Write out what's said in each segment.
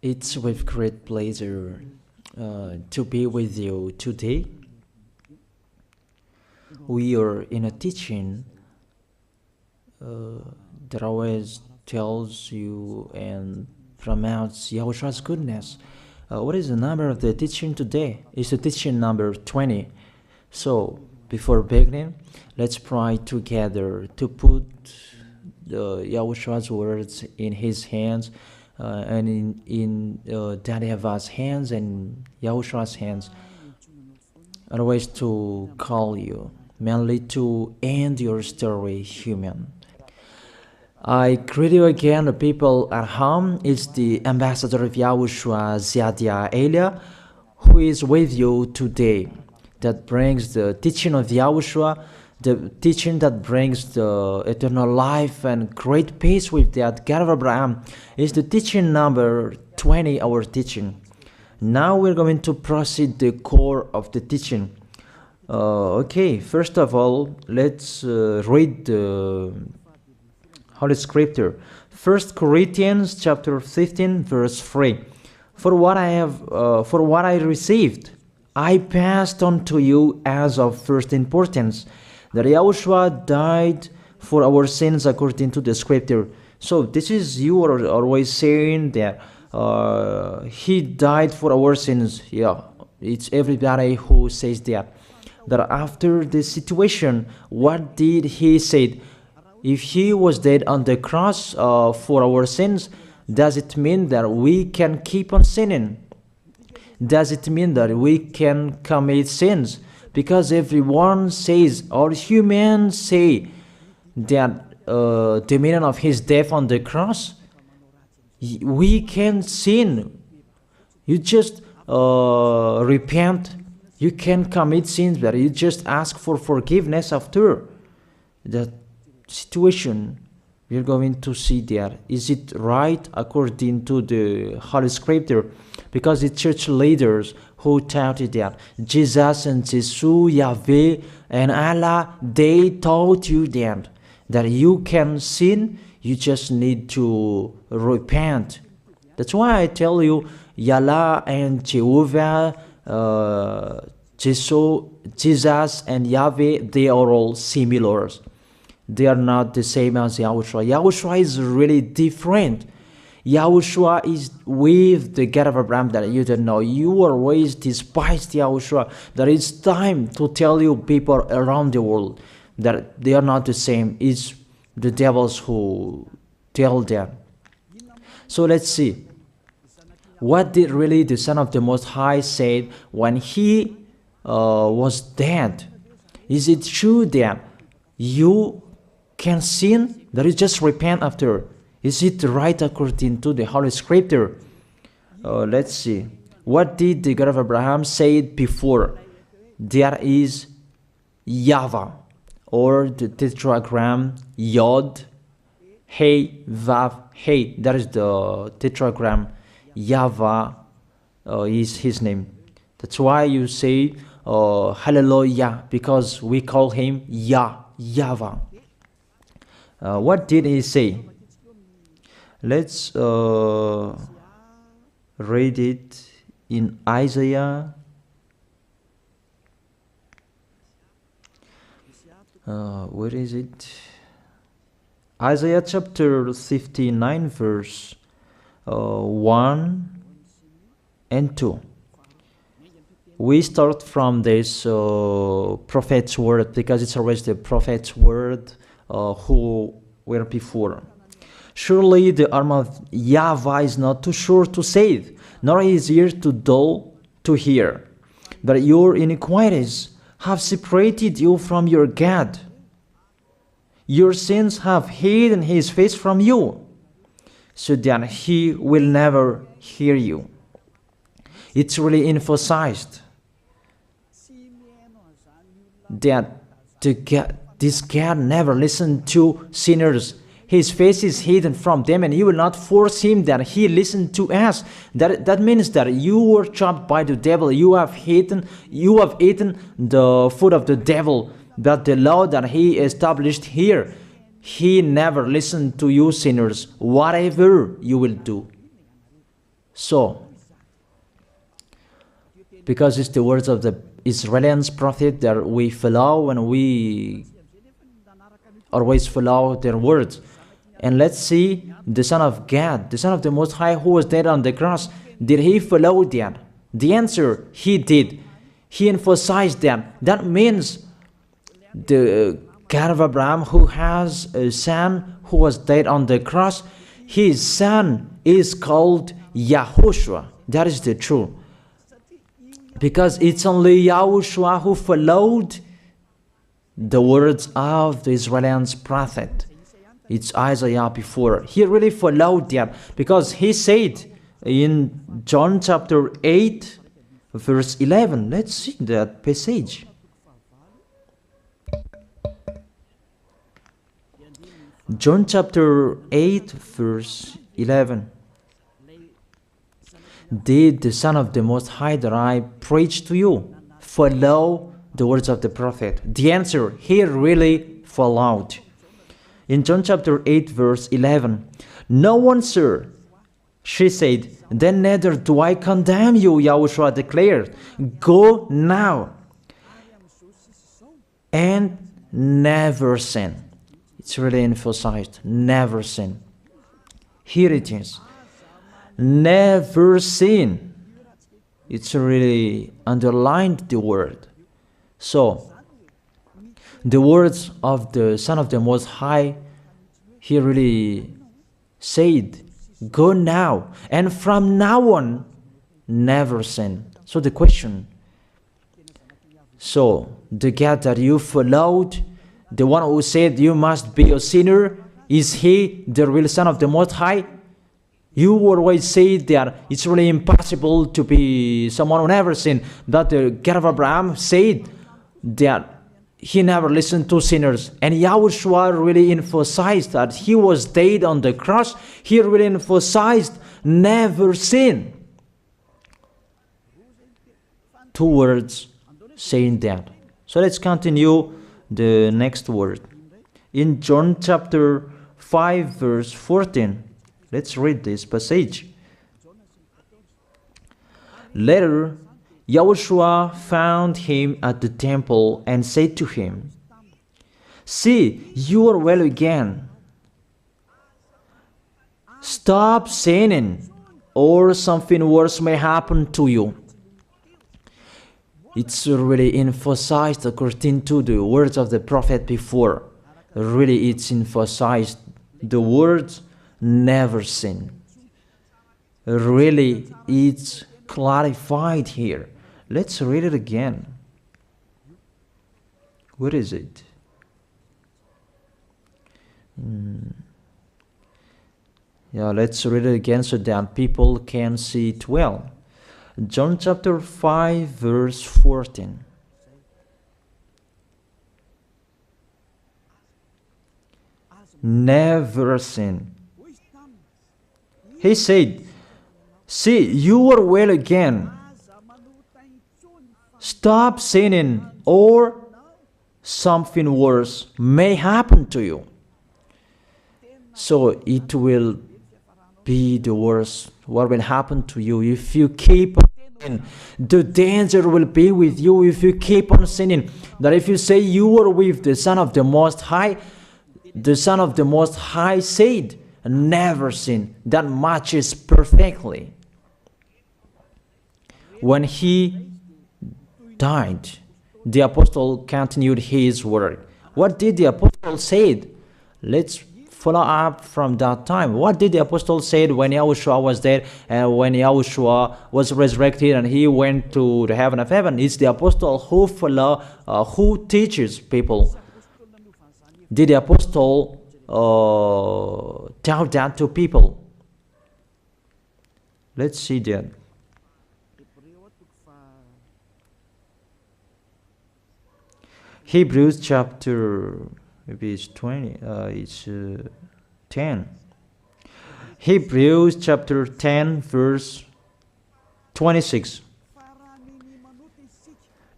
It's with great pleasure to be with you today. We are in a teaching that always tells you and promotes Yahushua's goodness. What is the number of the teaching today? It's the teaching number 20. So, before beginning, let's pray together to put Yahushua's words in his hands and in Daddy Yahvah's hands and Yahushua's hands. Otherwise, to call you, mainly to end your story human. I greet you again, the people at home. It's the ambassador of Yahushua, Ziadia Elia, who is with you today, that brings the teaching of Yahushua, the teaching that brings the eternal life and great peace with that God of Abraham. Is the teaching number 20, our teaching. Now we're going to proceed the core of the teaching. Okay, first of all, let's read the Holy Scripture. 1 Corinthians chapter 15, verse 3. For what I received, I passed on to you as of first importance, that Yahushua died for our sins according to the Scripture. So this is, you are always saying that he died for our sins. Yeah, it's everybody who says that. That after the situation, what did he say? If he was dead on the cross for our sins, does it mean that we can keep on sinning? Does it mean that we can commit sins? Because everyone says, all humans say, that the meaning of his death on the cross, we can sin. You just repent. You can commit sins, but you just ask for forgiveness after that situation. We're going to see there. Is it right according to the Holy Scripture? Because the church leaders who taught it that Jesus and Jesus, Yahweh and Allah, they taught you that you can sin, you just need to repent. That's why I tell you, Yahlah and Jehovah, Jesus and Yahweh, they are all similar. They are not the same as Yahushua. Yahushua is really different. Yahushua is with the God of Abraham that you don't know. You always despised Yahushua. There is time to tell you people around the world that they are not the same. It's the devils who tell them. So let's see. What did really the Son of the Most High say when he was dead? Is it true that you can sin? That is just repent after. Is it right according to the Holy Scripture? Let's see. What did the God of Abraham say before? There is YAHVAH, or the tetragram Yod, Hey, Vav, Hey. That is the tetragram. YAHVAH is his name. That's why you say Hallelujah, because we call him YAHVAH. What did he say? Let's read it in Isaiah. Where is it? Isaiah chapter 59, verse 1 and 2. We start from this prophet's word, because it's always the prophet's word who were before. Surely the arm of YAHVAH is not too short to save, nor his ear too dull to hear. But your iniquities have separated you from your God. Your sins have hidden his face from you, so that he will never hear you. It's really emphasized that this God never listened to sinners. His face is hidden from them, and you will not force him that he listened to us. That means that you were chopped by the devil. You have eaten the food of the devil. But the law that he established here, he never listened to you sinners, whatever you will do. So, because it's the words of the Israelians prophet that we follow, and we always follow their words. And let's see the Son of God, the Son of the Most High, who was dead on the cross. Did he follow that? The answer, he did. He emphasized that. That means the God of Abraham, who has a son who was dead on the cross, his son is called YAHOSHUAH. That is the truth. Because it's only YAHOSHUAH who followed the words of the Israelians prophet. It's Isaiah before. He really followed that, because he said in John chapter 8, verse 11. Let's see that passage. John chapter 8, verse 11. Did the Son of the Most High that I preach to you follow the words of the prophet? The answer, he really followed. In John chapter 8, verse 11, no one, sir, she said, then neither do I condemn you, YAHOSHUAH declared. Go now and never sin. It's really emphasized, never sin. Here it is. Never sin. It's really underlined the word. So, the words of the Son of the Most High, he really said, go now, and from now on, never sin. So the question, so the God that you followed, the one who said you must be a sinner, is he the real Son of the Most High? You always say that it's really impossible to be someone who never sinned. But the God of Abraham said that he never listened to sinners. And YAHOSHUAH really emphasized that he was dead on the cross. He really emphasized never sin. Two words saying that. So let's continue the next word. In John chapter 5, verse 14. Let's read this passage. Later, YAHOSHUAH found him at the temple and said to him, see, you are well again. Stop sinning, or something worse may happen to you. It's really emphasized according to the words of the prophet before. Really, it's emphasized the words never sin. Really, it's clarified here. Let's read it again. Where is it? Yeah, let's read it again so that people can see it well. John chapter 5, verse 14. Never sin. He said, see, you are well again. Stop sinning, or something worse may happen to you. So it will be the worst. What will happen to you if you keep on sinning? The danger will be with you if you keep on sinning. That if you say you are with the Son of the Most High, the Son of the Most High said, never sin. That matches perfectly. When he died, the apostle continued his work. What did the apostle say? Let's follow up from that time. What did the apostle say when YAHOSHUAH was dead and when YAHOSHUAH was resurrected and he went to the heaven of heaven? It's the apostle who teaches people. Did the apostle tell that to people? Let's see that. Hebrews chapter, maybe it's 20, it's 10. Hebrews chapter 10, verse 26.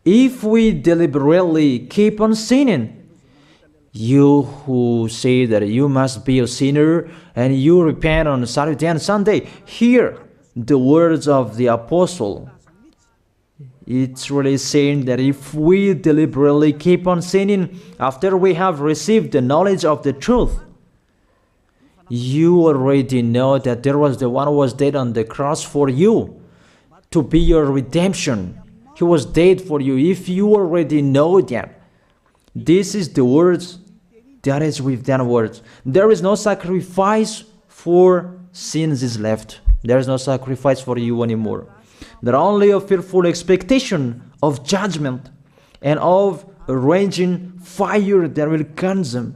If we deliberately keep on sinning, you who say that you must be a sinner and you repent on Saturday and Sunday, here the words of the apostle. It's really saying that if we deliberately keep on sinning after we have received the knowledge of the truth, you already know that there was the one who was dead on the cross for you to be your redemption. He was dead for you. If you already know that, this is the words that is with that words. There is no sacrifice for sins is left. There is no sacrifice for you anymore. There are only a fearful expectation of judgment and of a raging fire that will consume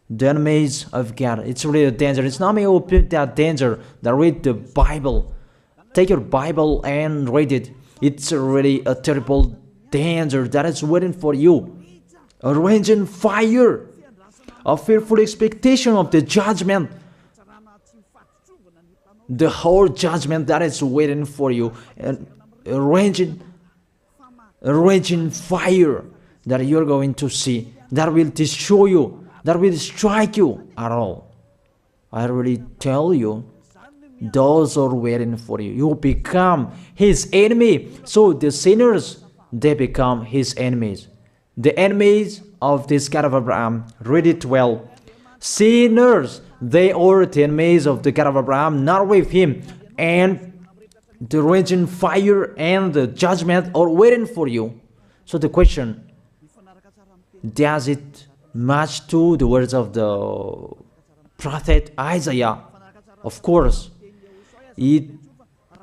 the enemies of God. It's really a danger. It's not me who put that danger that read the Bible. Take your Bible and read it. It's really a terrible danger that is waiting for you. A raging fire, a fearful expectation of the judgment. The whole judgment that is waiting for you, and a raging fire that you're going to see, that will destroy you, that will strike you at all. I really tell you, those are waiting for you. You become his enemy. So the sinners, they become his enemies. The enemies of this God of Abraham. Read it well. Sinners, they are the enemies of the God of Abraham, not with him. And the raging fire and the judgment are waiting for you. So the question, does it match to the words of the prophet Isaiah? Of course, it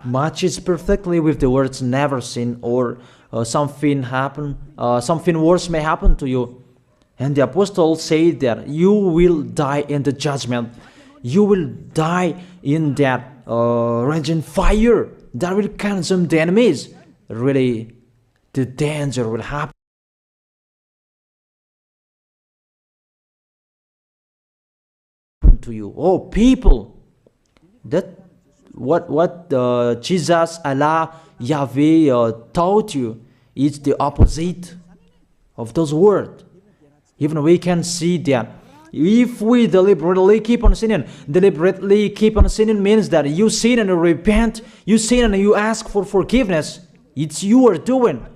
matches perfectly with the words never sin, or something worse may happen to you. And the apostle said that you will die in the judgment. You will die in that raging fire that will consume the enemies. Really, the danger will happen to you. Oh, people, that what Jesus, Allah, Yahweh taught you is the opposite of those words. Even we can see that if we deliberately keep on sinning means that you sin and you repent, you sin and you ask for forgiveness. It's you are doing.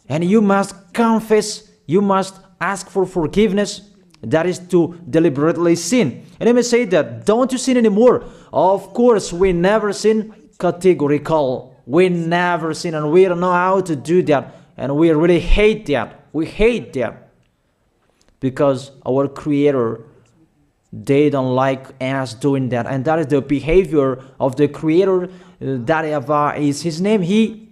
And you must confess, you must ask for forgiveness. That is to deliberately sin. And let me say that, don't you sin anymore? Of course, we never sin categorical. We never sin, and we don't know how to do that. And we really hate that. We hate that. Because our Creator, they don't like us doing that. And that is the behavior of the Creator. That YAHVAH is his name. He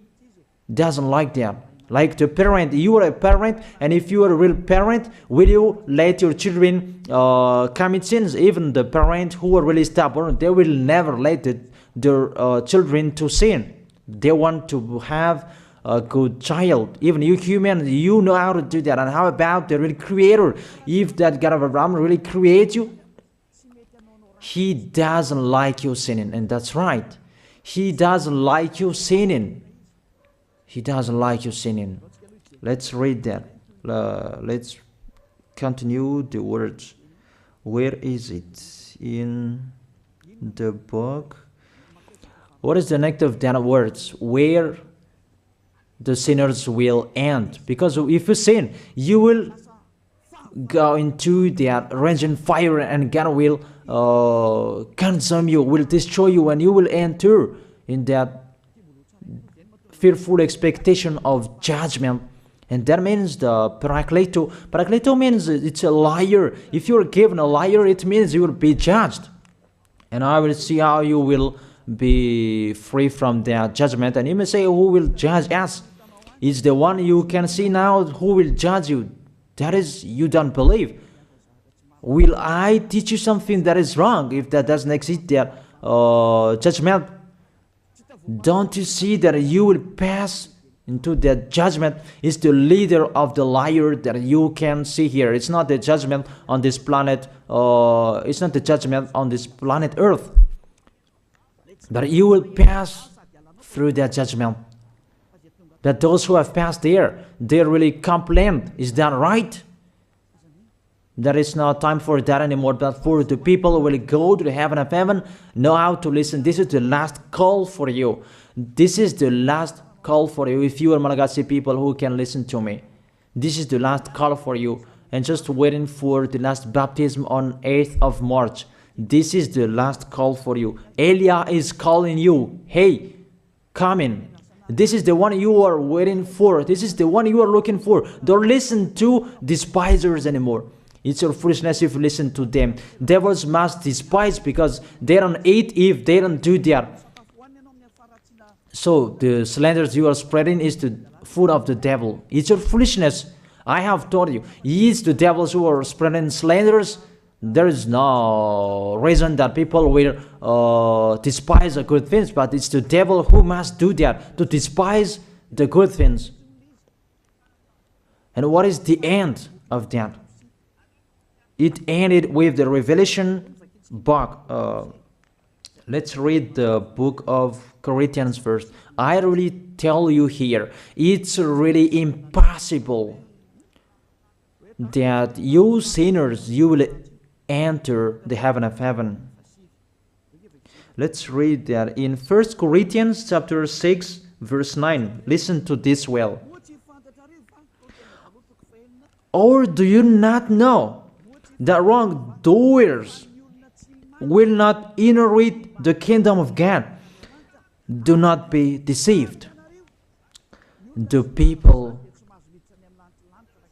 doesn't like that. Like the parent, you are a parent, and if you are a real parent, will you let your children commit sins? Even the parent who are really stubborn, they will never let their children to sin. They want to have a good child. Even you human, you know how to do that. And how about the real Creator? If that God of Abraham really creates you, he doesn't like you sinning. And that's right. He doesn't like you sinning. He doesn't like you sinning. Let's read that. Let's continue the words. Where is it? In the book. What is the next of that words? Where the sinners will end. Because if you sin, you will go into that raging fire, and God will consume you, will destroy you, and you will enter in that fearful expectation of judgment. And that means the parakleto. Parakleto means it's a liar. If you're given a liar, it means you will be judged. And I will see how you will be free from that judgment. And you may say, who will judge us? It's the one you can see now who will judge you. That is, you don't believe. Will I teach you something that is wrong if that doesn't exist, that judgment? Don't you see that you will pass into that judgment? Is the leader of the liar that you can see here. It's not the judgment on this planet. It's not the judgment on this planet Earth. That you will pass through that judgment. That those who have passed there, they really complain. Is that right? There is no time for that anymore, but for the people who will go to the heaven of heaven, know how to listen. This is the last call for you. This is the last call for you. If you are Malagasy people who can listen to me, this is the last call for you. And just waiting for the last baptism on 8th of March. This is the last call for you. Elia is calling you. Hey, come in. This is the one you are waiting for. This is the one you are looking for. Don't listen to despisers anymore. It's your foolishness if you listen to them. Devils must despise because they don't eat if they don't do that. So the slanders you are spreading is the food of the devil. It's your foolishness. I have told you. It's the devils who are spreading slanders. There is no reason that people will despise the good things, but it's the devil who must do that, to despise the good things. And what is the end of that? It ended with the Revelation book. Let's read the book of Corinthians first. I really tell you here, it's really impossible that you sinners, you will enter the heaven of heaven. Let's read that in 1 Corinthians chapter 6, verse 9. Listen to this well. Or do you not know that wrongdoers will not inherit the kingdom of God? Do not be deceived. The people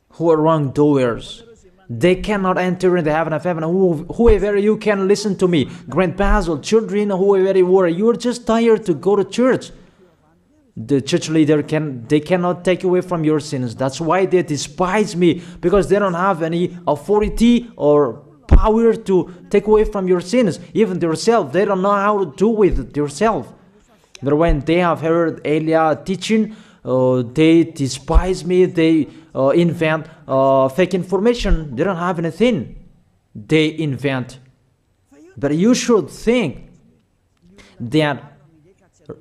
who are wrongdoers, they cannot enter in the heaven of heaven. Whoever you can listen to me, grandpas or children, whoever you are, you are just tired to go to church. The church leader they cannot take away from your sins. That's why they despise me, because they don't have any authority or power to take away from your sins. Even themselves, they don't know how to do with themselves. But when they have heard Elia teaching, they despise me. They invent fake information. They don't have anything. They invent. But you should think that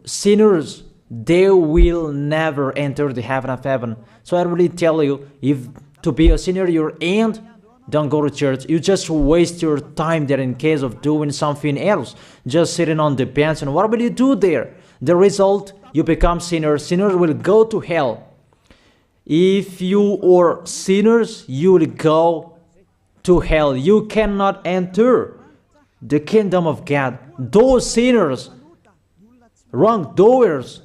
sinners, they will never enter the heaven of heaven. So I really tell you, if to be a sinner you ain't, don't go to church. You just waste your time there in case of doing something else. Just sitting on the bench, and what will you do there? The result, you become sinners. Sinners will go to hell. If you are sinners, you will go to hell. You cannot enter the kingdom of God. Those sinners, wrongdoers,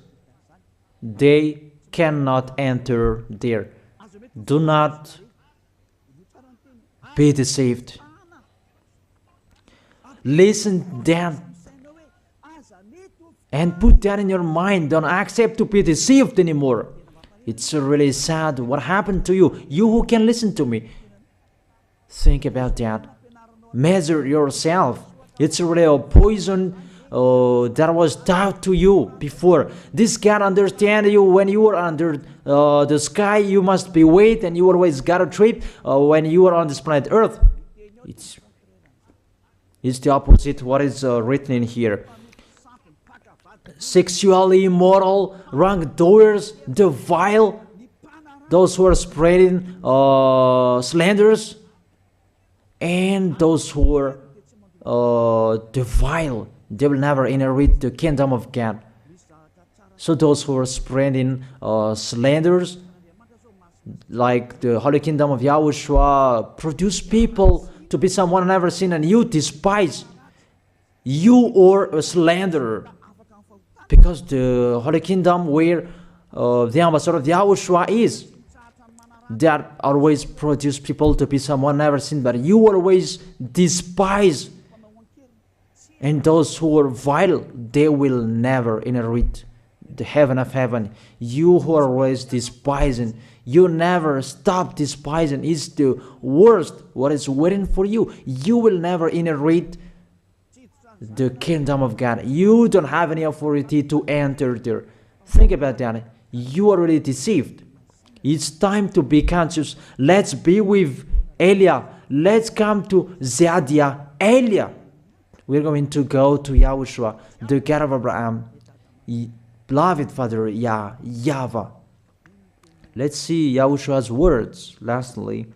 they cannot enter there. Do not be deceived. Listen then and put that in your mind. Don't accept to be deceived anymore. It's really sad what happened to you. You who can listen to me, think about that. Measure yourself. It's really a poison that was taught to you before. This God understand you when you are under the sky. You must be weight, and you always got a trip when you are on this planet Earth. It's the opposite what is written in here. Sexually immoral, wrongdoers, the vile, those who are spreading slanders, and those who are the vile, they will never inherit the kingdom of God. So those who are spreading slanders, like the Holy Kingdom of YAHOSHUAH, produce people to be someone never seen, and you despise. You are a slanderer. Because the Holy Kingdom where the ambassador of YAHOSHUAH is, that always produce people to be someone never seen, but you always despise. And those who are vile, they will never inherit the heaven of heaven. You who are always despising, you never stop despising. It's the worst what is waiting for you. You will never inherit the kingdom of God. You don't have any authority to enter there. Think about that. You are already deceived. It's time to be conscious. Let's be with Elia. Let's come to Zadiah. Elia. We're going to go to YAHOSHUAH, the God of Abraham, beloved Father YAHVAH. Let's see YAHOSHUAH's words. Lastly,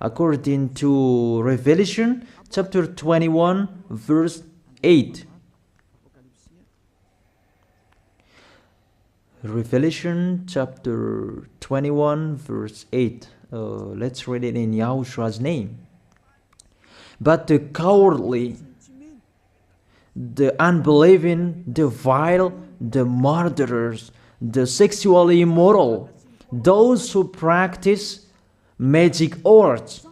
according to Revelation chapter 21 verse 8. Revelation chapter 21 verse 8. Let's read it in Yahoshua's name. But the cowardly, the unbelieving, the vile, the murderers, the sexually immoral, those who practice magic arts,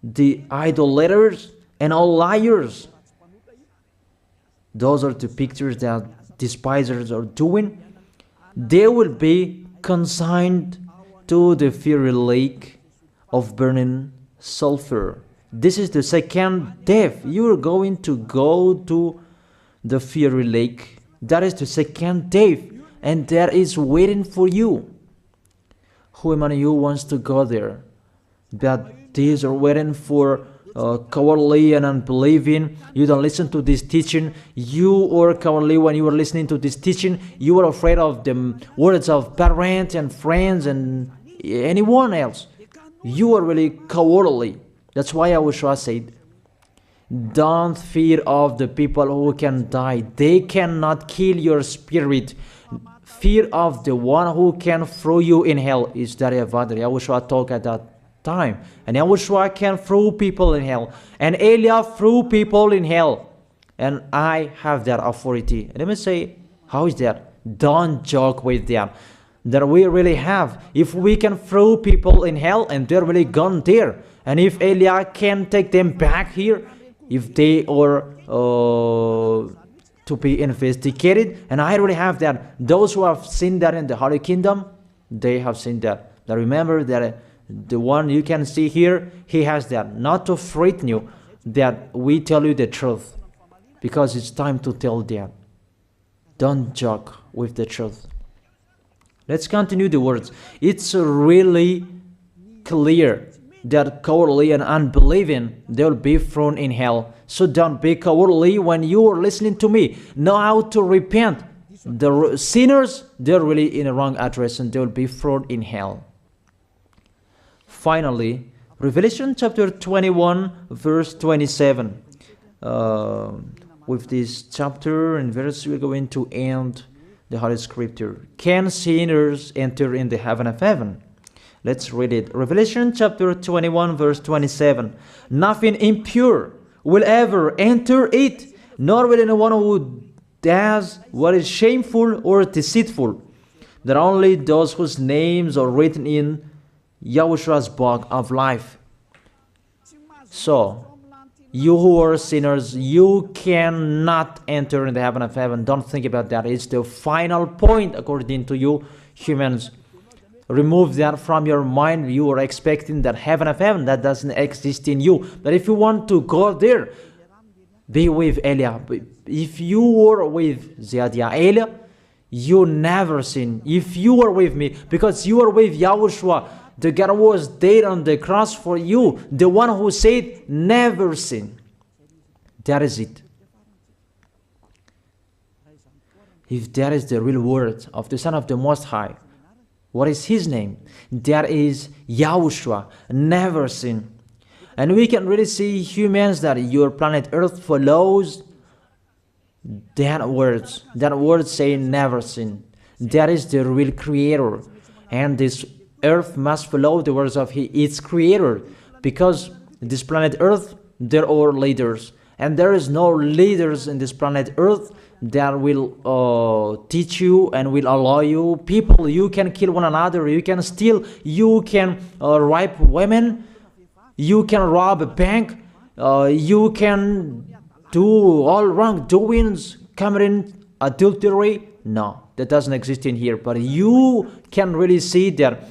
the idolaters, and all liars. Those are the pictures that despisers are doing. They will be consigned to the fiery lake of burning sulfur. This is the second death. You are going to go to the fiery lake. That is the second death, and that is waiting for you. Who among you wants to go there? But these are waiting for cowardly and unbelieving. You don't listen to this teaching. You are cowardly when you are listening to this teaching. You are afraid of the words of parents and friends and anyone else. You are really cowardly. That's why YAHOSHUAH said, don't fear of the people who can die. They cannot kill your spirit. Fear of the one who can throw you in hell. Is that YAHOSHUAH talked at that time. And YAHOSHUAH can throw people in hell. And Elia threw people in hell. And I have that authority. Let me say, how is that? Don't joke with that. That we really have. If we can throw people in hell and they're really gone there. And if Elia can take them back here, if they are to be investigated, and I really have that. Those who have seen that in the Holy Kingdom, they have seen that. Now remember that the one you can see here, he has that. Not to frighten you, that we tell you the truth, because it's time to tell that. Don't joke with the truth. Let's continue the words. It's really clear that cowardly and unbelieving, they'll be thrown in hell. So don't be cowardly when you are listening to me. Know how to repent. The sinners, they're really in the wrong address and they'll be thrown in hell. Finally, Revelation chapter 21 verse 27. With this chapter and verse, we're going to end the Holy Scripture. Can sinners enter in the heaven of heaven? Let's read it. Revelation chapter 21 verse 27. Nothing impure will ever enter it, nor will anyone who does what is shameful or deceitful. That only those whose names are written in YAHOSHUAH's book of life. So, you who are sinners, you cannot enter in the heaven of heaven. Don't think about that. It's the final point according to you humans. Remove that from your mind. You are expecting that heaven of heaven that doesn't exist in you. But if you want to go there, be with Elia. If you were with Elia, you never sin. If you are with me, because you are with YAHOSHUAH, the God was dead on the cross for you, the one who said never sin. That is it. If that is the real word of the Son of the Most High, what is his name? That is YAHOSHUAH, never sin. And we can really see humans that your planet Earth follows that words. That word saying never sin. That is the real creator. And this Earth must follow the words of its creator. Because this planet Earth, there are leaders. And there is no leaders in this planet Earth that will teach you and will allow you. People, you can kill one another, you can steal, you can rape women, you can rob a bank, you can do all wrongdoings, committing adultery. No, that doesn't exist in here. But you can really see that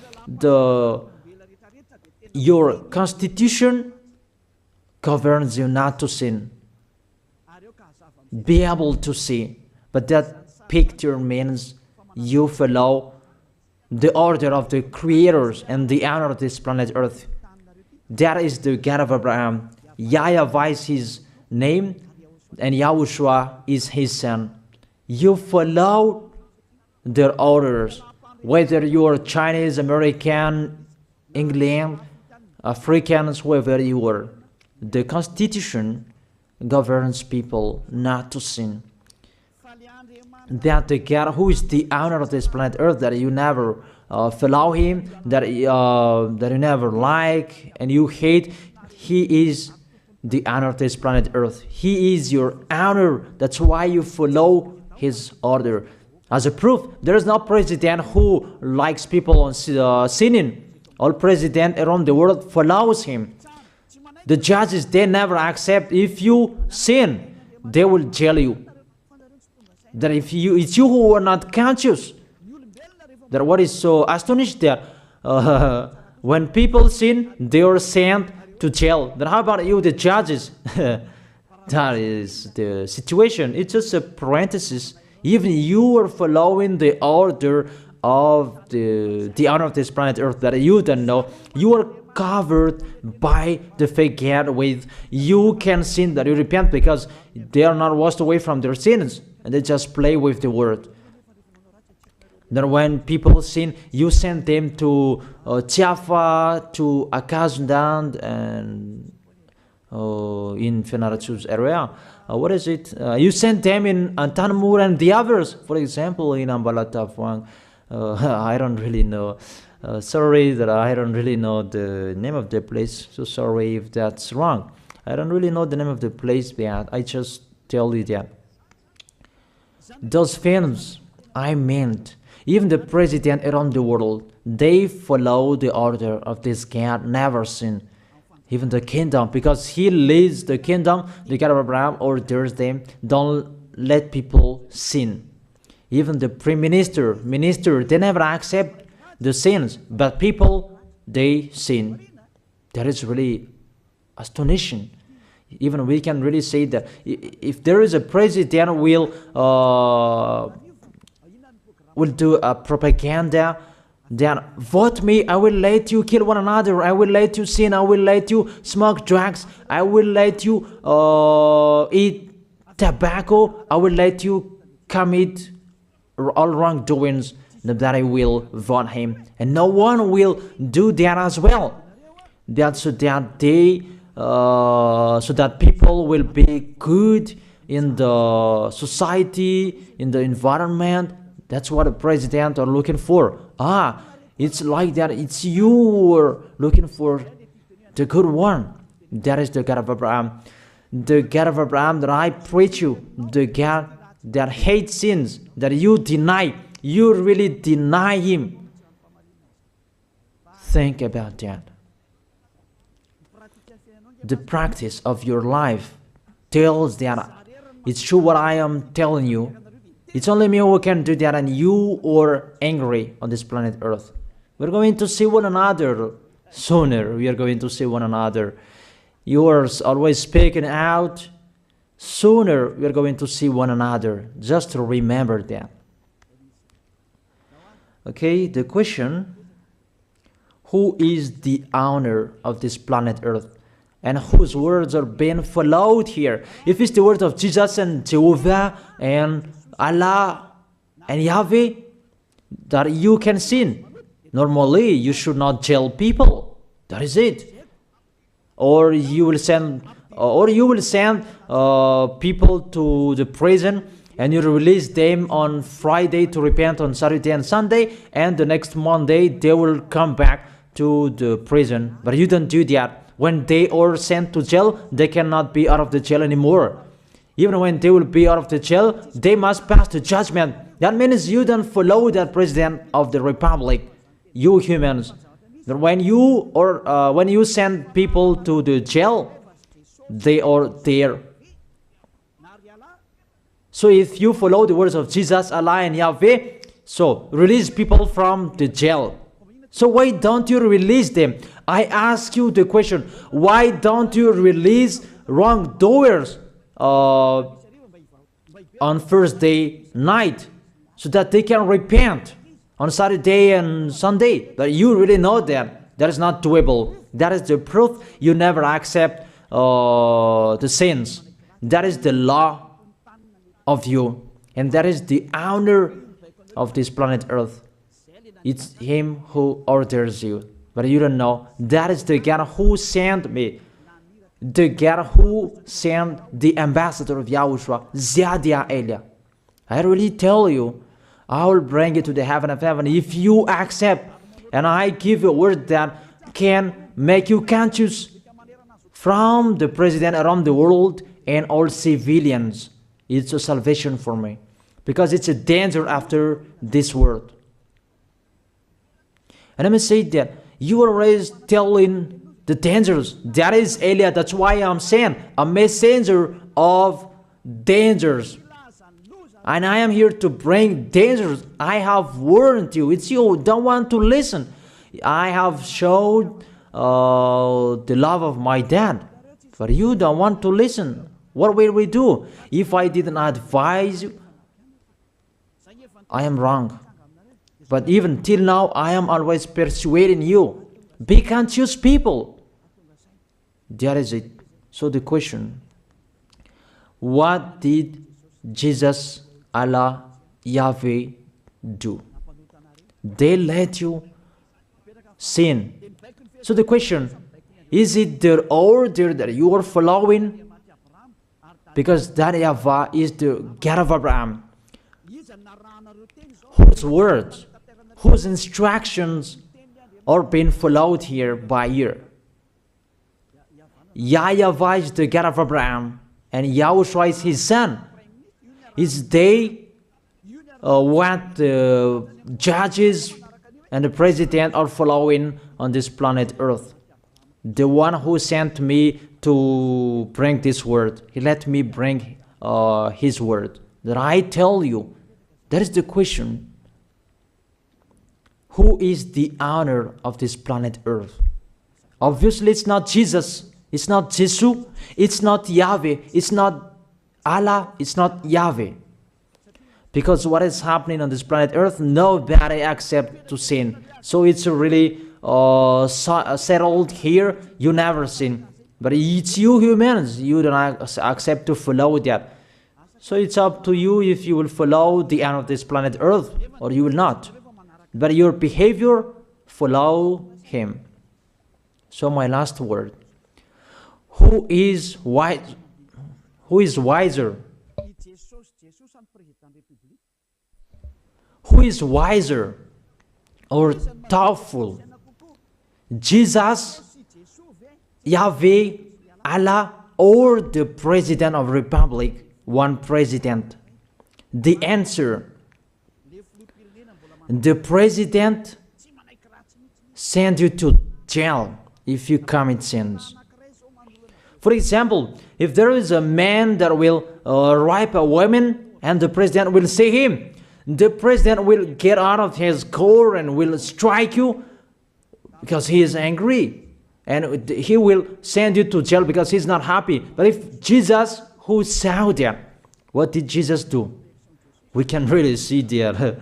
your constitution governs you not to sin. Be able to see. But that picture means you follow the order of the creators and the honor of this planet Earth. That is the God of Abraham. YAHVAH is his name, and YAHOSHUAH is his son. You follow their orders, whether you are Chinese, American, England, Africans, whoever you are, the Constitution governs people not to sin. That the God who is the owner of this planet Earth, that you never follow him, that you never like and you hate, he is the owner of this planet Earth. He is your owner. That's why you follow his order. As a proof, there is no president who likes people on sinning. All president around the world follows him. The judges, they never accept. If you sin, they will jail you. That if it's you who are not conscious. That what is so astonished that when people sin, they are sent to jail. Then how about you, the judges? That is the situation. It's just a parenthesis. Even you are following the order of the owner of this planet Earth that you don't know. You are covered by the fake God with you can sin, that you repent, because they are not washed away from their sins and they just play with the word. Then when people sin, you send them to Java, to Akazundan, and in Fenarachu's area. What is it? You send them in Antanmur and the others. For example, in Ambalatafwang. I don't really know. Sorry that I don't really know the name of the place. So sorry if that's wrong. I don't really know the name of the place, but I just tell you that. Those films, I meant, even the president around the world, they follow the order of this God, never sin. Even the kingdom, because he leads the kingdom, the God of Abraham orders them, don't let people sin. Even the prime minister, they never accept the sins, but people, they sin. That is really astonishing. Even we can really say that if there is a president will do a propaganda, then vote me, I will let you kill one another, I will let you sin, I will let you smoke drugs, I will let you eat tobacco, I will let you commit all wrongdoings, that I will vote him. And no one will do that as well. That's so that they so that people will be good in the society, in the environment. That's what the president are looking for. It's like that. It's you who are looking for the good one. That is the God of Abraham. The God of Abraham that I preach you. The God that hates sins, that you deny. You really deny him. Think about that. The practice of your life tells that it's true what I am telling you. It's only me who can do that, and you are angry on this planet Earth. We're going to see one another sooner. We are going to see one another. You are always speaking out. Sooner we are going to see one another. Just to remember that. Okay, the question: who is the owner of this planet Earth? And whose words are being followed here? If it's the word of Jesus and Jehovah and Allah and Yahweh, that you can sin. Normally, you should not jail people. That is it. Or you will send, people to the prison, and you release them on Friday to repent on Saturday and Sunday, and the next Monday they will come back to the prison. But you don't do that. When they are sent to jail, they cannot be out of the jail anymore. Even when they will be out of the jail, they must pass the judgment. That means you don't follow that president of the republic, you humans. That when you send people to the jail, they are there. So if you follow the words of Jesus, Allah and Yahweh, so release people from the jail. So why don't you release them? I ask you the question, why don't you release wrongdoers on Thursday night so that they can repent on Saturday and Sunday? But you really know that that is not doable. That is the proof you never accept the sins. That is the law of you, and that is the owner of this planet Earth. It's him who orders you. But you don't know. That is the God who sent me. The God who sent the ambassador of Yahushua, Ziadia Elia. I really tell you, I will bring you to the heaven of heaven if you accept. And I give you a word that can make you conscious from the president around the world and all civilians. It's a salvation for me. Because it's a danger after this world. And let me say that you are always telling the dangers. That is Elia. That's why I'm saying a messenger of dangers. And I am here to bring dangers. I have warned you. It's you don't want to listen. I have showed the love of my dad. But you don't want to listen. What will we do? If I didn't advise you, I am wrong. But even till now, I am always persuading you. Be conscious people. That is it. So the question, what did Jesus, Allah, Yahweh do? They let you sin. So the question, is it their order that you are following? Because that YAHVAH is the God of Abraham, whose words, whose instructions are being followed here by year. YAHVAH is the God of Abraham, and Yahushua is his son. Is they what the judges and the president are following on this planet Earth. The one who sent me to bring this word, he let me bring his word. That I tell you, that is the question. Who is the owner of this planet Earth? Obviously, it's not Jesus. It's not Jesus. It's not Yahweh. It's not Allah. It's not Yahweh. Because what is happening on this planet Earth, nobody accepts to sin. So it's really settled here. You never sin. But it's you humans. You don't accept to follow that. So it's up to you if you will follow the end of this planet Earth or you will not. But your behavior, follow him. So my last word. Who is wise? Who is wiser? Who is wiser or thoughtful? Jesus, Yahweh, Allah, or the President of Republic? One president. The answer. The president sends you to jail if you commit sins. For example, if there is a man that will rape a woman and the president will see him, the president will get out of his car and will strike you because he is angry. And he will send you to jail because he's not happy. But if Jesus, who saw that, what did Jesus do? We can really see that.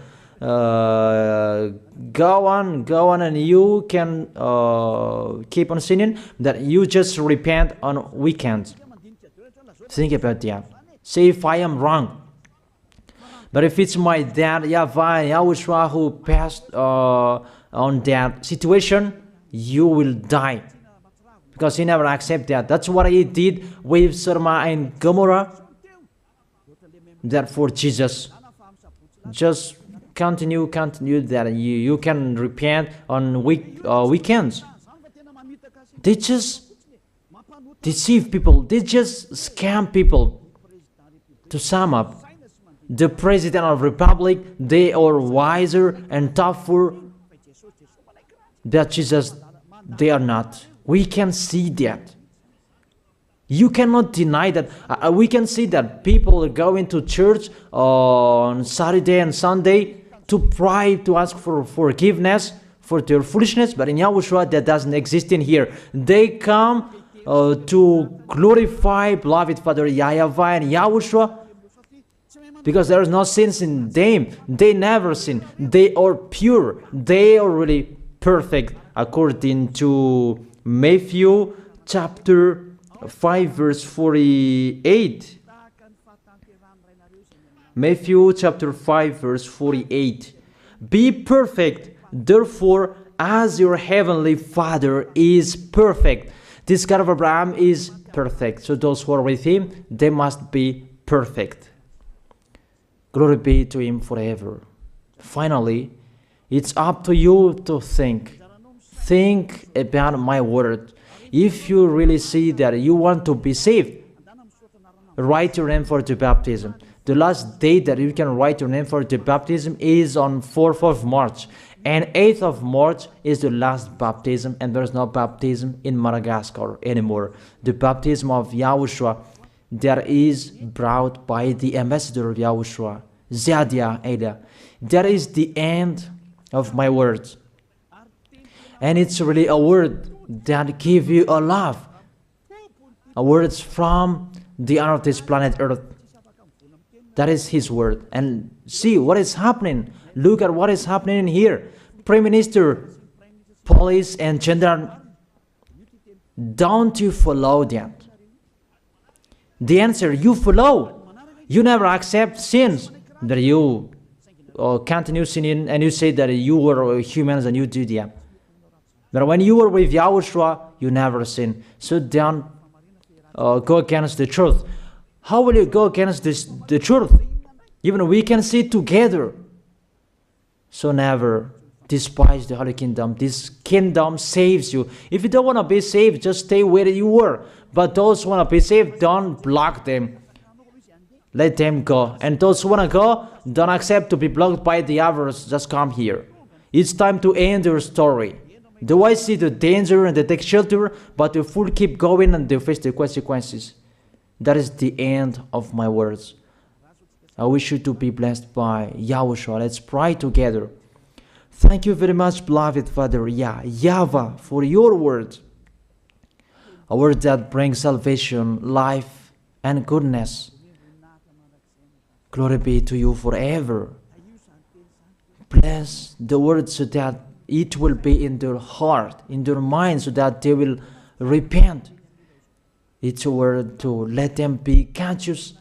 Go on, and you can keep on sinning, that you just repent on weekends. Think about that. Say if I am wrong. But if it's my dad, YAHVAH, YAHOSHUAH, who passed on that situation, you will die. Because he never accepted that. That's what he did with Sodom and Gomorrah. That for Jesus. Just continue that you can repent on weekends. They just deceive people. They just scam people. To sum up, the President of Republic, they are wiser and tougher than Jesus. They are not. We can see that. You cannot deny that. We can see that people are going to church on Saturday and Sunday to pray, to ask for forgiveness for their foolishness. But in Yahushua, that doesn't exist in here. They come to glorify beloved Father YAHVAH and Yahushua because there is no sins in them. They never sin. They are pure. They are really perfect according to Matthew chapter 5 verse 48. Matthew chapter 5 verse 48. Be perfect, therefore, as your heavenly Father is perfect. This God of Abraham is perfect. So those who are with him, they must be perfect. Glory be to him forever. Finally, it's up to you to think. Think about my word. If you really see that you want to be saved, write your name for the baptism. The last date that you can write your name for the baptism is on 4th of March. And 8th of March is the last baptism, and there's no baptism in Madagascar anymore. The baptism of Yahushua that is brought by the ambassador of Yahushua, Zadia Ada. That is the end of my words. And it's really a word that gives you a love. A word from the honor of this planet Earth. That is his word. And see what is happening. Look at what is happening in here. Prime Minister, police, and gendarme. Don't you follow that? The answer, you follow. You never accept sins. That you continue sinning and you say that you were humans and you do that. But when you were with Yahushua, you never sin. So don't go against the truth. How will you go against the truth? Even we can see together. So never despise the Holy Kingdom. This kingdom saves you. If you don't want to be saved, just stay where you were. But those who want to be saved, don't block them. Let them go. And those who want to go, don't accept to be blocked by the others. Just come here. It's time to end your story. Do I see the danger and they take shelter, but the fool keep going and they face the consequences? That is the end of my words. I wish you to be blessed by Yahushua. Let's pray together. Thank you very much, beloved Father YAHVAH, for your word. A word that brings salvation, life, and goodness. Glory be to you forever. Bless the word so that it will be in their heart, in their mind, so that they will repent. It's a word to let them be conscious,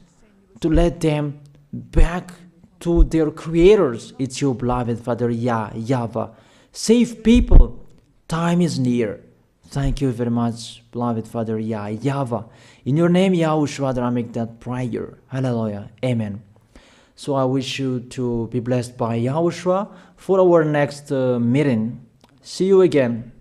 to let them back to their creators. It's your beloved Father YAHVAH. Save people. Time is near. Thank you very much, beloved Father YAHVAH. In your name, Yahushua, I make that prayer. Hallelujah. Amen. So I wish you to be blessed by Yahushua for our next meeting. See you again.